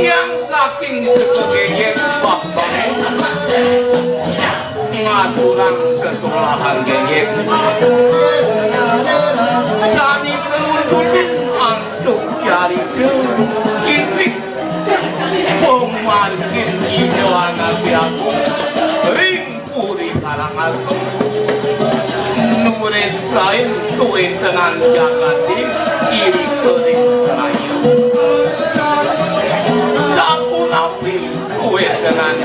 yang saking sebegeyek ngaturan sekolahan geyek sani keruntunan antuk jari kipik pemargin idoana biaku ringpuri karangasem nuret sain tuwe tenan jagati iri kering serayu sapu napi tuwe tenan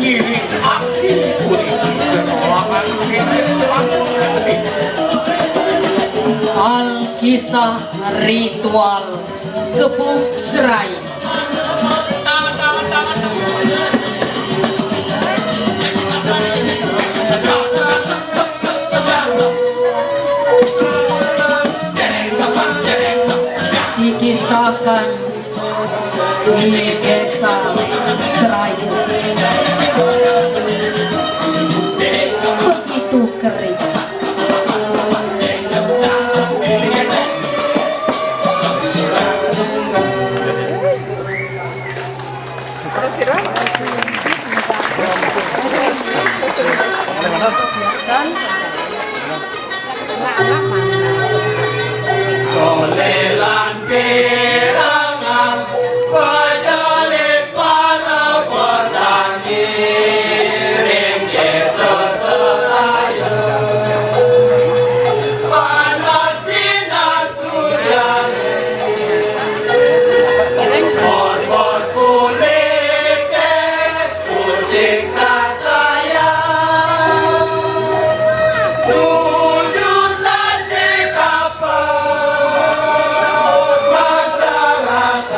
iri akti kuri sekolahan Alkisah ritual Gebuk Serai. Dikisahkan di desa Serai. Begitu kering. Solelan kerangan pajalit para petani ring desa Seraya panas sinar surya bor-bor kulit musik rasaya nuju sasi kapal masyarakat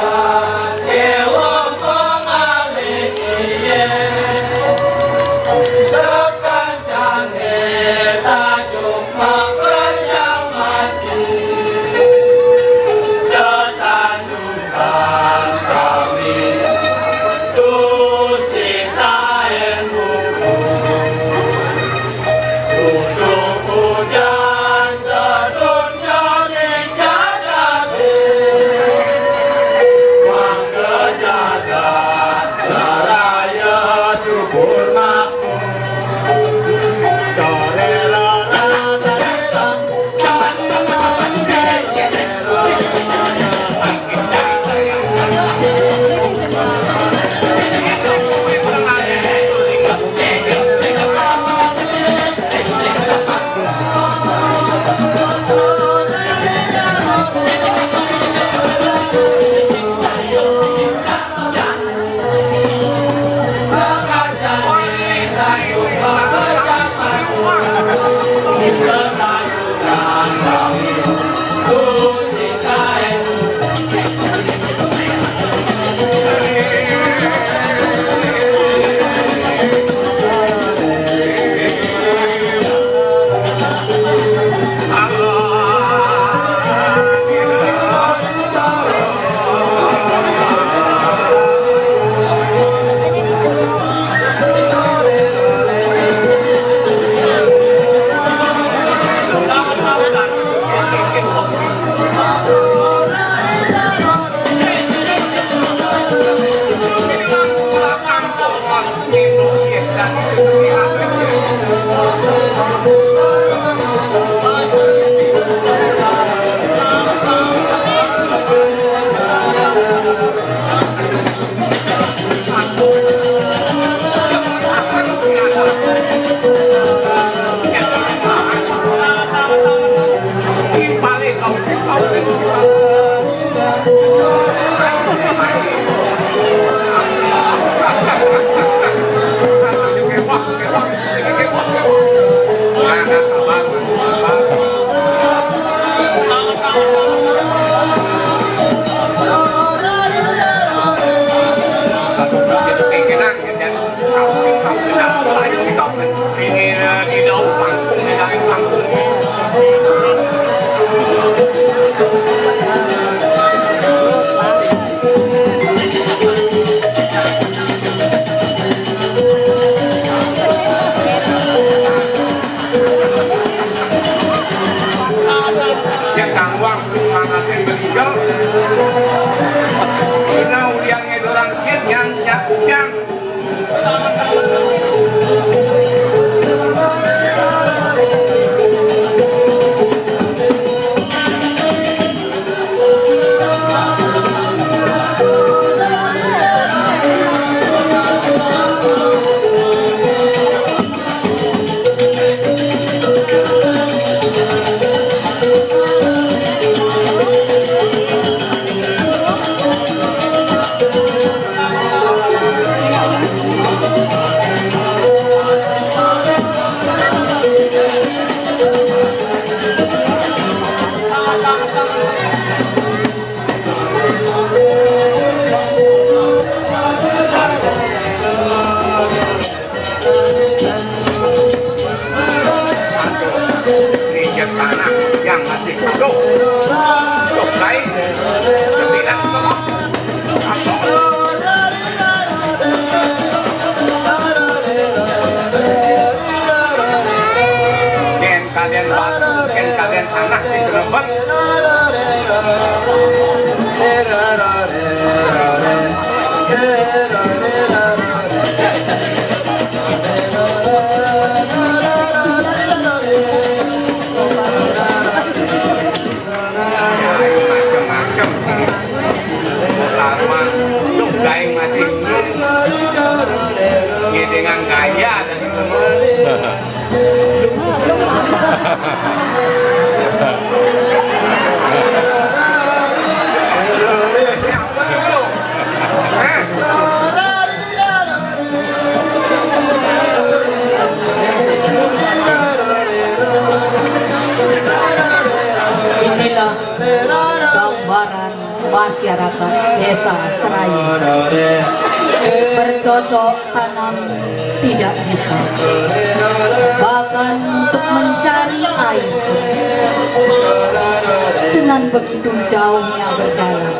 ewang pengalih iye sekancane tajuk makrajang mati tetanyukan sami dusita ilmu untuk hujan dedunnya jadade mangga jagat Seraya subur makmur dorela rasa aing masih dengan gaya dan Inilah gambaran masyarakat desa Serayu. Bercocok tanam tidak bisa, bahkan untuk mencari air dengan begitu jauhnya berjalan.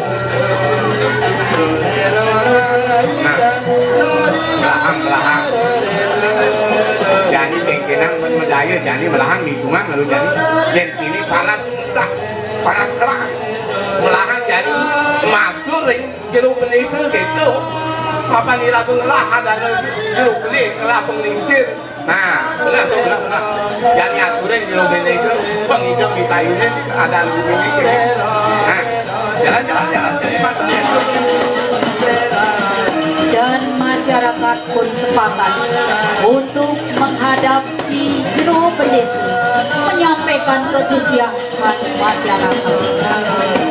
belahang jadi pengkenang menmedaya jadi belahang di sungai lalu jadi dan ini panas muntah panas keras belahang jadi masuk jeruk penisir gitu apa nih ratu lelah ada jeruk penis lelah penglincir nah benar jadi aturan jeruk penisir penghijau di kayunya ada lebih ini nah jalan dan masyarakat pun sepakat untuk menghadapi juru pedesi, menyampaikan kesusiaan masyarakat.